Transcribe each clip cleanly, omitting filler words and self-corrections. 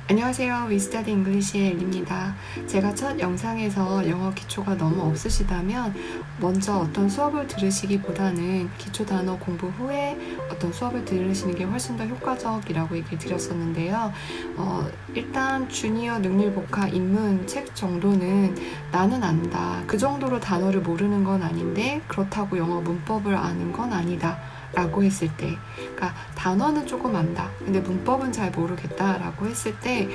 안녕하세요. 위스타드 잉글리시의 엘리입니다. 제가 첫 영상에서 영어 기초가 너무 없으시다면 먼저 어떤 수업을 들으시기보다는 기초 단어 공부 후에 어떤 수업을 들으시는 게 훨씬 더 효과적이라고 얘기를 드렸었는데요. 일단 주니어 능률복화 입문 책 정도는 나는 안다. 그 정도로 단어를 모르는 건 아닌데 그렇다고 영어 문법을 아는 건 아니다. 라고 했을 때, 그러니까 단어는 조금 안다. 근데 문법은 잘 모르겠다. 라고 했을 때,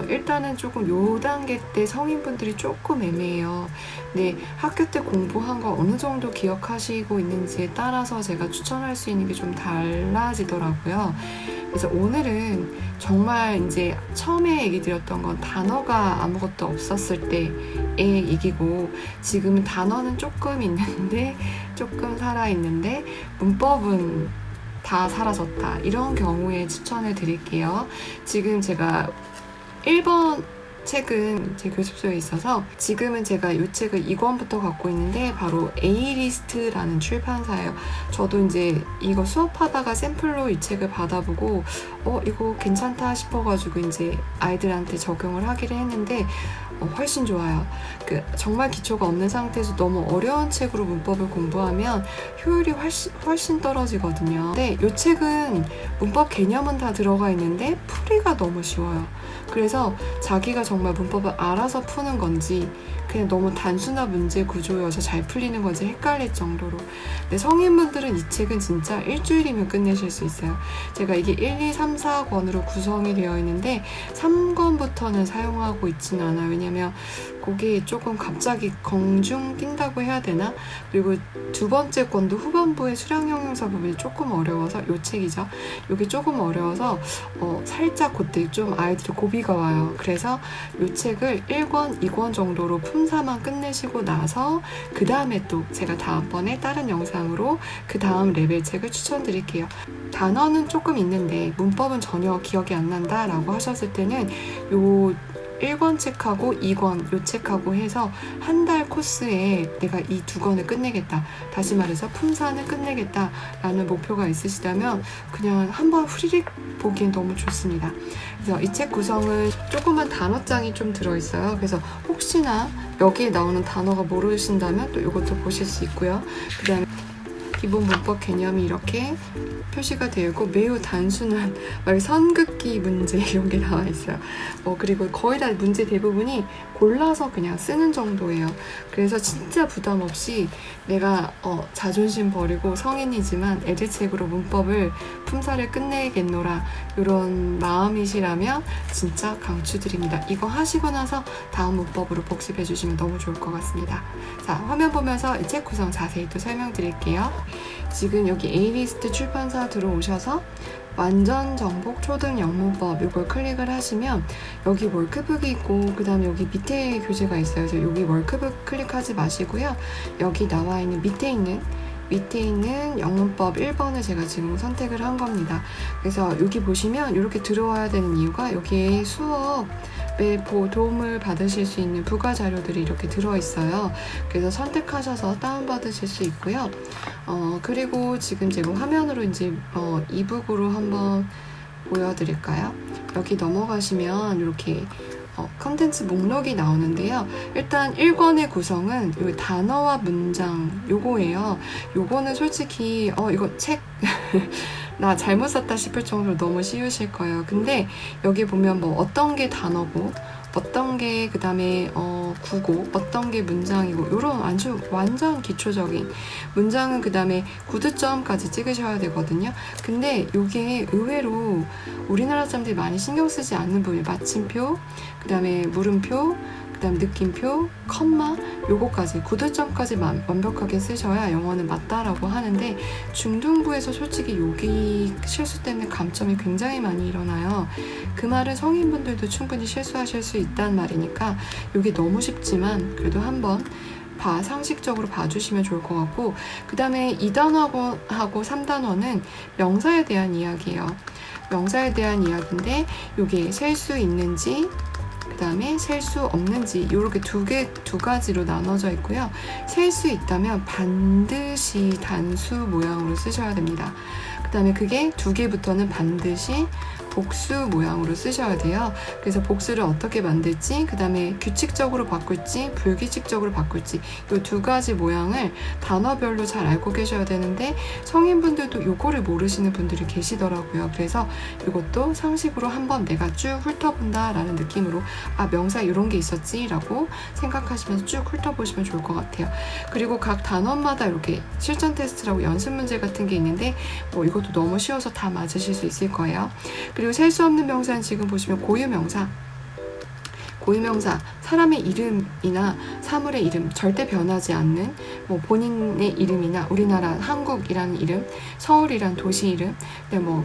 일단은 조금 요 단계 때 성인분들이 조금 애매해요. 근데 학교 때 공부한 거 어느 정도 기억하시고 있는지에 따라서 제가 추천할 수 있는 게 좀 달라지더라고요. 그래서 오늘은 정말 이제 처음에 얘기 드렸던 건 단어가 아무것도 없었을 때의 얘기고, 지금은 단어는 조금 있는데, 조금 살아있는데, 문법은 다 사라졌다. 이런 경우에 추천을 드릴게요. 지금 제가 1번 책은 제 교습소에 있어서 지금은 제가 이 책을 2권부터 갖고 있는데 바로 A리스트라는 출판사예요. 저도 이제 이거 수업하다가 샘플로 이 책을 받아보고 이거 괜찮다 싶어가지고 이제 아이들한테 적용을 하기로 했는데 훨씬 좋아요. 정말 기초가 없는 상태에서 너무 어려운 책으로 문법을 공부하면 효율이 훨씬 떨어지거든요. 근데 이 책은 문법 개념은 다 들어가 있는데 풀이가 너무 쉬워요. 그래서 자기가 정말 문법을 알아서 푸는 건지 그냥 너무 단순한 문제 구조여서 잘 풀리는 건지 헷갈릴 정도로. 근데 성인분들은 이 책은 진짜 일주일이면 끝내실 수 있어요. 제가 이게 1, 2, 3, 4권으로 구성이 되어 있는데 3권부터는 사용하고 있지는 않아요. 왜냐면 그게 조금 갑자기 공중 뛴다고 해야 되나? 그리고 두 번째 권도 후반부의 수량 형용사 부분이 조금 어려워서 요 책이죠. 요게 조금 어려워서 살짝 그때 좀 아이들이 고비가 와요. 그래서 요 책을 1권, 2권 정도로 품사만 끝내시고 나서 그 다음에 또 제가 다음번에 다른 영상으로 그 다음 레벨 책을 추천드릴게요. 단어는 조금 있는데 문법은 전혀 기억이 안 난다 라고 하셨을 때는 요 1권 책하고 2권 요 책하고 해서 한 달 코스에 내가 이 두 권을 끝내겠다. 다시 말해서 품사는 끝내겠다 라는 목표가 있으시다면 그냥 한번 후리릭 보기엔 너무 좋습니다. 그래서 이 책 구성은 조그만 단어장이 좀 들어있어요. 그래서 혹시나 여기에 나오는 단어가 모르신다면 또 이것도 보실 수 있고요. 그 다음에 기본 문법 개념이 이렇게 표시가 되어 있고 매우 단순한 선긋기 문제 이런 게 나와 있어요. 그리고 거의 다 문제 대부분이 골라서 그냥 쓰는 정도예요. 그래서 진짜 부담 없이 내가 자존심 버리고 성인이지만 애들 책으로 문법을 품사를 끝내겠노라 이런 마음이시라면 진짜 강추드립니다. 이거 하시고 나서 다음 문법으로 복습해 주시면 너무 좋을 것 같습니다. 자, 화면 보면서 이 책 구성 자세히 또 설명드릴게요. 지금 여기 A리스트 출판사 들어오셔서 완전 정복 초등 영문법 이걸 클릭을 하시면 여기 월크북이 있고 그 다음에 여기 밑에 교재가 있어요. 그래서 여기 월크북 클릭하지 마시고요. 여기 나와 있는 밑에 있는 영문법 1번을 제가 지금 선택을 한 겁니다. 그래서 여기 보시면 이렇게 들어와야 되는 이유가 여기에 수업에 도움을 받으실 수 있는 부가 자료들이 이렇게 들어있어요. 그래서 선택하셔서 다운받으실 수 있고요. 그리고 지금 제가 화면으로 이제 이북으로 한번 보여드릴까요? 여기 넘어가시면 이렇게 컨텐츠 목록이 나오는데요. 일단 1권의 구성은 요 단어와 문장 요거예요. 요거는 솔직히 이거 책 나 잘못 샀다 싶을 정도로 너무 쉬우실 거예요. 근데 여기 보면 뭐 어떤 게 단어고 어떤 게 그 다음에 구고 어떤 게 문장이고 이런 아주 완전 기초적인 문장은 그 다음에 구두점까지 찍으셔야 되거든요. 근데 이게 의외로 우리나라 사람들이 많이 신경 쓰지 않는 부분이 마침표, 그 다음에 물음표, 그 다음 느낌표, 컴마 요거까지 구두점까지 완벽하게 쓰셔야 영어는 맞다라고 하는데 중등부에서 솔직히 여기 실수 때문에 감점이 굉장히 많이 일어나요. 그 말은 성인분들도 충분히 실수하실 수 있다는 말이니까 이게 너무 쉽지만 그래도 한번 상식적으로 봐주시면 좋을 것 같고, 그 다음에 2단어하고 3단어는 명사에 대한 이야기예요. 명사에 대한 이야기인데 이게 셀 수 있는지 그 다음에 셀 수 없는지, 이렇게 두 가지로 나눠져 있고요. 셀 수 있다면 반드시 단수 모양으로 쓰셔야 됩니다. 그 다음에 그게 2개부터는 반드시 복수 모양으로 쓰셔야 돼요. 그래서 복수를 어떻게 만들지, 그 다음에 규칙적으로 바꿀지 불규칙적으로 바꿀지, 이 2가지 모양을 단어별로 잘 알고 계셔야 되는데 성인분들도 이거를 모르시는 분들이 계시더라고요. 그래서 이것도 상식으로 한번 내가 쭉 훑어본다 라는 느낌으로 명사 이런 게 있었지 라고 생각하시면서 쭉 훑어보시면 좋을 것 같아요. 그리고 각 단원마다 이렇게 실전 테스트라고 연습 문제 같은 게 있는데 이것도 너무 쉬워서 다 맞으실 수 있을 거예요. 그리고 셀 수 없는 명사는 지금 보시면 고유명사, 사람의 이름이나 사물의 이름, 절대 변하지 않는 본인의 이름이나 우리나라 한국이라는 이름, 서울이란 도시 이름,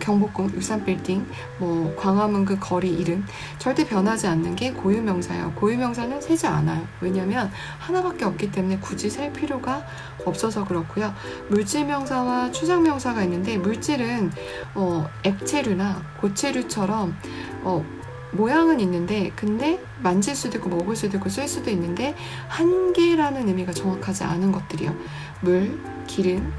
경복궁 63빌딩, 광화문 그 거리 이름, 절대 변하지 않는 게 고유명사예요. 고유명사는 세지 않아요. 왜냐면 하나밖에 없기 때문에 굳이 셀 필요가 없어서 그렇고요. 물질명사와 추상명사가 있는데, 물질은 액체류나 고체류처럼 모양은 있는데 근데 만질 수도 있고 먹을 수도 있고 쓸 수도 있는데 한계라는 의미가 정확하지 않은 것들이요. 물, 기름,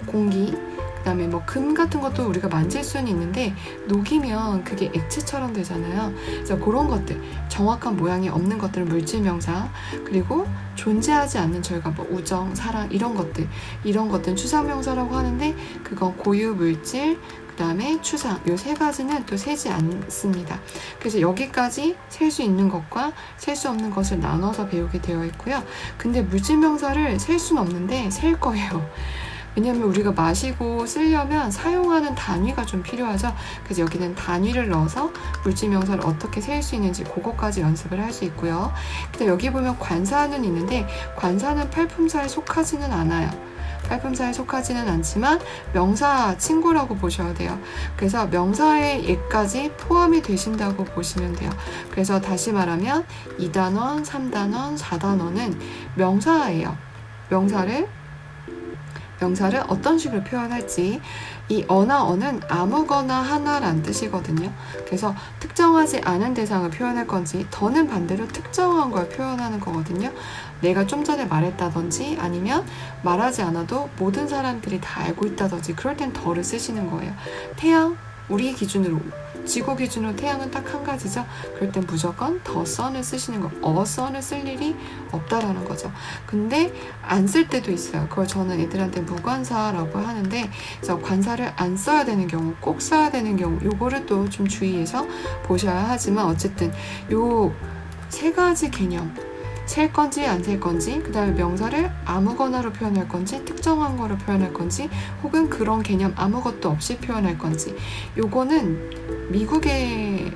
공기, 그 다음에 금 같은 것도 우리가 만질 수는 있는데 녹이면 그게 액체처럼 되잖아요. 그래서 그런 것들, 정확한 모양이 없는 것들은 물질명사, 그리고 존재하지 않는 저희가 우정, 사랑 이런 것들은 추상명사라고 하는데, 그건 고유 물질, 그 다음에 추상, 이 3가지는 또 세지 않습니다. 그래서 여기까지 셀 수 있는 것과 셀 수 없는 것을 나눠서 배우게 되어 있고요. 근데 물질명사를 셀 수는 없는데 셀 거예요. 왜냐하면 우리가 마시고 쓰려면 사용하는 단위가 좀 필요하죠. 그래서 여기는 단위를 넣어서 물질명사를 어떻게 셀 수 있는지 그것까지 연습을 할 수 있고요. 그다음 여기 보면 관사는 있는데, 관사는 팔품사에 속하지는 않아요. 팔품사에 속하지는 않지만 명사 친구라고 보셔야 돼요. 그래서 명사의 예까지 포함이 되신다고 보시면 돼요. 그래서 다시 말하면 2단원, 3단원, 4단원은 명사예요. 명사를 어떤 식으로 표현할지, 이 어나 어는 아무거나 하나란 뜻이거든요. 그래서 특정하지 않은 대상을 표현할 건지, 더는 반대로 특정한 걸 표현하는 거거든요. 내가 좀 전에 말했다든지 아니면 말하지 않아도 모든 사람들이 다 알고 있다든지, 그럴 땐 더를 쓰시는 거예요. 태양, 우리 기준으로, 지구 기준으로 태양은 딱 한 가지죠. 그럴 땐 무조건 더 선을 쓰시는 거, 선을 쓸 일이 없다라는 거죠. 근데 안 쓸 때도 있어요. 그걸 저는 애들한테 무관사라고 하는데, 그래서 관사를 안 써야 되는 경우, 꼭 써야 되는 경우, 요거를 또 좀 주의해서 보셔야 하지만, 어쨌든 요 3가지 개념, 셀 건지 안 셀 건지, 그 다음에 명사를 아무거나로 표현할 건지 특정한 거로 표현할 건지, 혹은 그런 개념 아무것도 없이 표현할 건지, 요거는 미국의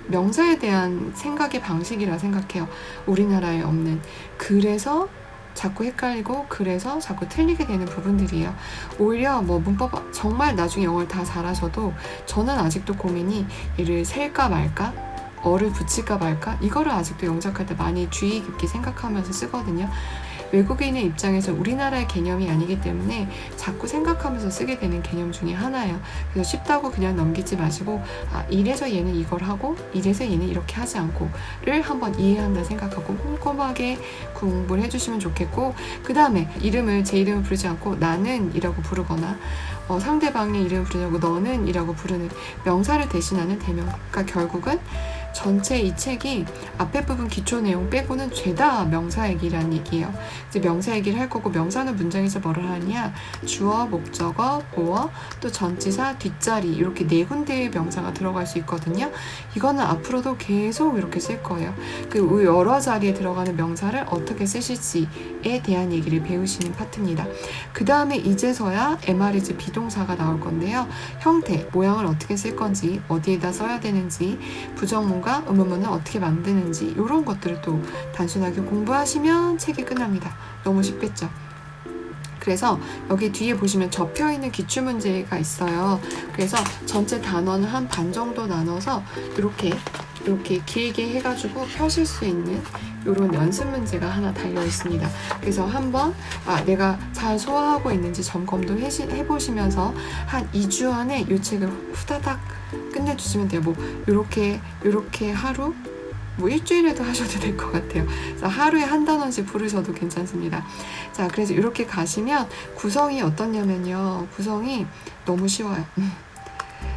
명사에 대한 생각의 방식이라 생각해요. 우리나라에 없는. 그래서 자꾸 헷갈리고, 그래서 자꾸 틀리게 되는 부분들이에요. 오히려 문법 정말 나중에 영어를 다 잘하셔도 저는 아직도 고민이 얘를 셀까 말까, 어를 붙일까 말까, 이거를 아직도 영작할 때 많이 주의 깊게 생각하면서 쓰거든요. 외국인의 입장에서 우리나라의 개념이 아니기 때문에 자꾸 생각하면서 쓰게 되는 개념 중에 하나예요. 그래서 쉽다고 그냥 넘기지 마시고, 이래서 얘는 이걸 하고 이래서 얘는 이렇게 하지 않고를 한번 이해한다 생각하고 꼼꼼하게 공부를 해주시면 좋겠고, 그 다음에 제 이름을 부르지 않고 나는 이라고 부르거나, 상대방의 이름을 부르지 않고 너는 이라고 부르는 명사를 대신하는 대명. 그러니까 결국은 전체 이 책이 앞에 부분 기초 내용 빼고는 죄다 명사 얘기라는 얘기예요. 이제 명사 얘기를 할 거고, 명사는 문장에서 뭐를 하느냐, 주어, 목적어, 보어, 또 전치사, 뒷자리, 이렇게 4군데의 명사가 들어갈 수 있거든요. 이거는 앞으로도 계속 이렇게 쓸 거예요. 그 여러 자리에 들어가는 명사를 어떻게 쓰실지에 대한 얘기를 배우시는 파트입니다. 그 다음에 이제서야 MR이즈 비동사가 나올 건데요. 형태, 모양을 어떻게 쓸 건지, 어디에다 써야 되는지, 부정문과 의문문을 어떻게 만드는지, 이런 것들을 또 단순하게 공부하시면 책이 끝납니다. 너무 쉽겠죠? 그래서 여기 뒤에 보시면 접혀있는 기출문제가 있어요. 그래서 전체 단원을 한 반 정도 나눠서 이렇게 길게 해가지고 펴실 수 있는 이런 연습 문제가 하나 달려 있습니다. 그래서 한번 내가 잘 소화하고 있는지 점검도 해보시면서 한 2주 안에 이 책을 후다닥 끝내주시면 돼요. 이렇게 하루 뭐 일주일에도 하셔도 될 것 같아요. 그래서 하루에 한 단원씩 부르셔도 괜찮습니다. 자, 그래서 이렇게 가시면 구성이 어떻냐면요. 구성이 너무 쉬워요.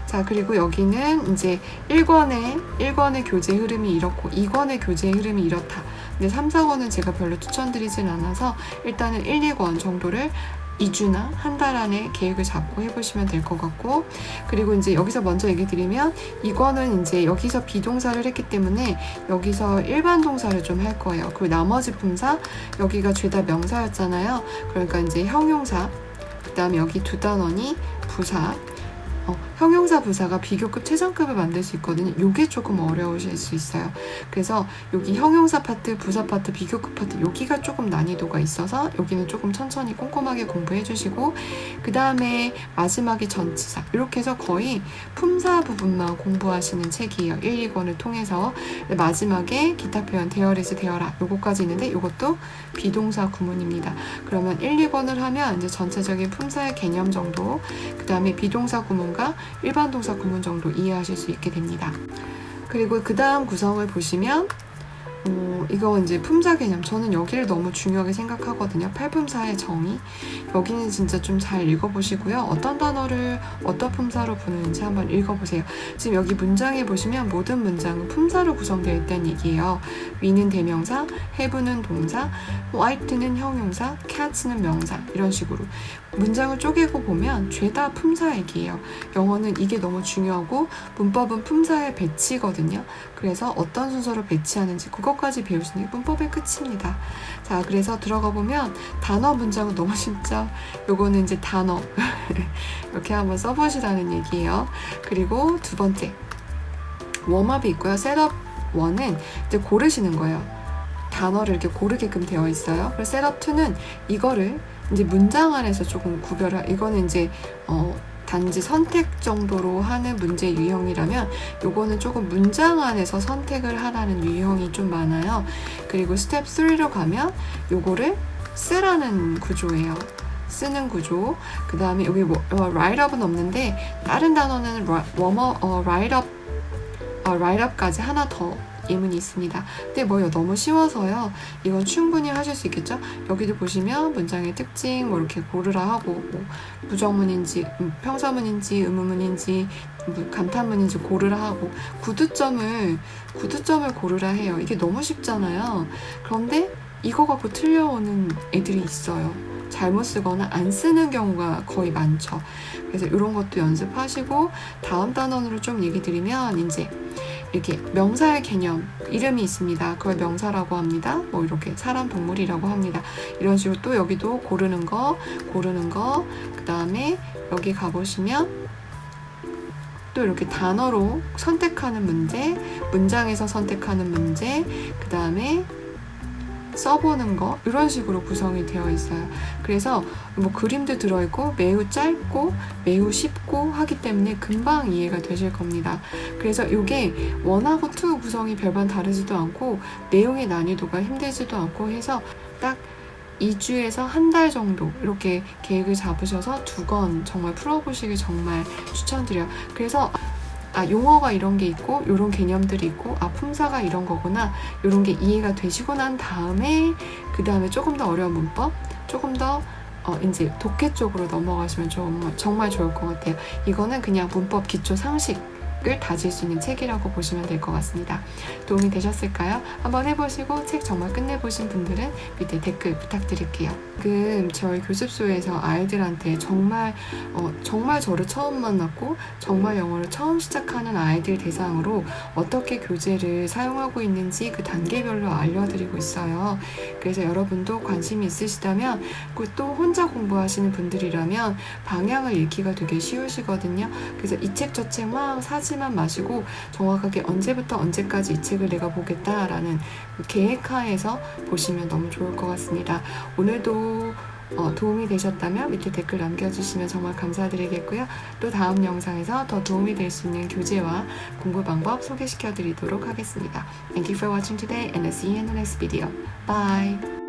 자, 그리고 여기는 이제 1권의 교재 흐름이 이렇고 2권의 교재 흐름이 이렇다. 근데 3, 4권은 제가 별로 추천드리진 않아서 일단은 1, 2권 정도를 2주나 한 달 안에 계획을 잡고 해보시면 될 것 같고, 그리고 이제 여기서 먼저 얘기 드리면 이거는 이제 여기서 비동사를 했기 때문에 여기서 일반 동사를 좀 할 거예요. 그리고 나머지 품사, 여기가 죄다 명사였잖아요. 그러니까 이제 형용사, 그 다음에 여기 두 단원이 부사, 형용사 부사가 비교급 최상급을 만들 수 있거든요. 요게 조금 어려우실 수 있어요. 그래서 여기 형용사 파트, 부사 파트, 비교급 파트 여기가 조금 난이도가 있어서 여기는 조금 천천히 꼼꼼하게 공부해 주시고, 그 다음에 마지막에 전치사, 이렇게 해서 거의 품사 부분만 공부하시는 책이에요. 1, 2권을 통해서. 마지막에 기타 표현 데어리즈 데어라 요거까지 있는데 요것도 비동사 구문입니다. 그러면 1, 2권을 하면 이제 전체적인 품사의 개념 정도, 그 다음에 비동사 구문과 일반 동사 구문 정도 이해하실 수 있게 됩니다. 그리고 그 다음 구성을 보시면 이거 이제 품사 개념, 저는 여기를 너무 중요하게 생각하거든요. 팔품사의 정의. 여기는 진짜 좀 잘 읽어보시고요. 어떤 단어를 어떤 품사로 부르는지 한번 읽어보세요. 지금 여기 문장에 보시면 모든 문장은 품사로 구성되어 있다는 얘기예요. we는 대명사, have는 동사, white는 형용사, cat는 명사, 이런 식으로 문장을 쪼개고 보면 죄다 품사 얘기예요. 영어는 이게 너무 중요하고 문법은 품사의 배치거든요. 그래서 어떤 순서로 배치하는지 그것까지 배우시는 게 문법의 끝입니다. 자, 그래서 들어가 보면 단어 문장은 너무 쉽죠. 요거는 이제 단어 이렇게 한번 써보시라는 얘기예요. 그리고 두 번째 웜업이 있고요. 셋업 1은 이제 고르시는 거예요. 단어를 이렇게 고르게끔 되어 있어요. 그리고 셋업 2는 이거를 이제 문장 안에서 조금 구별을, 이거는 이제 단지 선택 정도로 하는 문제 유형이라면 요거는 조금 문장 안에서 선택을 하라는 유형이 좀 많아요. 그리고 스텝 3로 가면 요거를 쓰라는 구조예요. 쓰는 구조. 그 다음에 여기 write up은 없는데 다른 단어는 write up까지 하나 더 예문이 있습니다. 근데 너무 쉬워서요. 이건 충분히 하실 수 있겠죠? 여기도 보시면 문장의 특징 이렇게 고르라 하고 부정문인지 평서문인지 의문문인지 감탄문인지 고르라 하고 구두점을 고르라 해요. 이게 너무 쉽잖아요. 그런데 이거 갖고 틀려오는 애들이 있어요. 잘못 쓰거나 안 쓰는 경우가 거의 많죠. 그래서 이런 것도 연습하시고, 다음 단원으로 좀 얘기 드리면 이제 이렇게 명사의 개념, 이름이 있습니다. 그걸 명사라고 합니다. 이렇게 사람, 동물이라고 합니다. 이런 식으로 또 여기도 고르는 거, 그 다음에 여기 가보시면 또 이렇게 단어로 선택하는 문제, 문장에서 선택하는 문제, 그 다음에 써보는 거, 이런 식으로 구성이 되어 있어요. 그래서 그림도 들어있고 매우 짧고 매우 쉽고 하기 때문에 금방 이해가 되실 겁니다. 그래서 이게 1하고 2 구성이 별반 다르지도 않고 내용의 난이도가 힘들지도 않고 해서 딱 2주에서 한 달 정도 이렇게 계획을 잡으셔서 2권 정말 풀어보시길 정말 추천드려요. 그래서 용어가 이런 게 있고 이런 개념들이 있고 품사가 이런 거구나, 이런 게 이해가 되시고 난 다음에 그 다음에 조금 더 어려운 문법, 조금 더 이제 독해 쪽으로 넘어가시면 정말 좋을 것 같아요. 이거는 그냥 문법 기초 상식을 다질 수 있는 책이라고 보시면 될 것 같습니다. 도움이 되셨을까요? 한번 해보시고 책 정말 끝내보신 분들은 밑에 댓글 부탁드릴게요. 지금 저희 교습소에서 아이들한테 정말 저를 처음 만났고 정말 영어를 처음 시작하는 아이들 대상으로 어떻게 교재를 사용하고 있는지 그 단계별로 알려드리고 있어요. 그래서 여러분도 관심이 있으시다면, 또 혼자 공부하시는 분들이라면 방향을 잃기가 되게 쉬우시거든요. 그래서 이 책 저 책 막 사지만 마시고 정확하게 언제부터 언제까지 이 책을 내가 보겠다라는 계획하에서 보시면 너무 좋을 것 같습니다. 오늘도 도움이 되셨다면 밑에 댓글 남겨주시면 정말 감사드리겠고요. 또 다음 영상에서 더 도움이 될 수 있는 교재와 공부 방법 소개시켜 드리도록 하겠습니다. Thank you for watching today and I'll see you in the next video. Bye!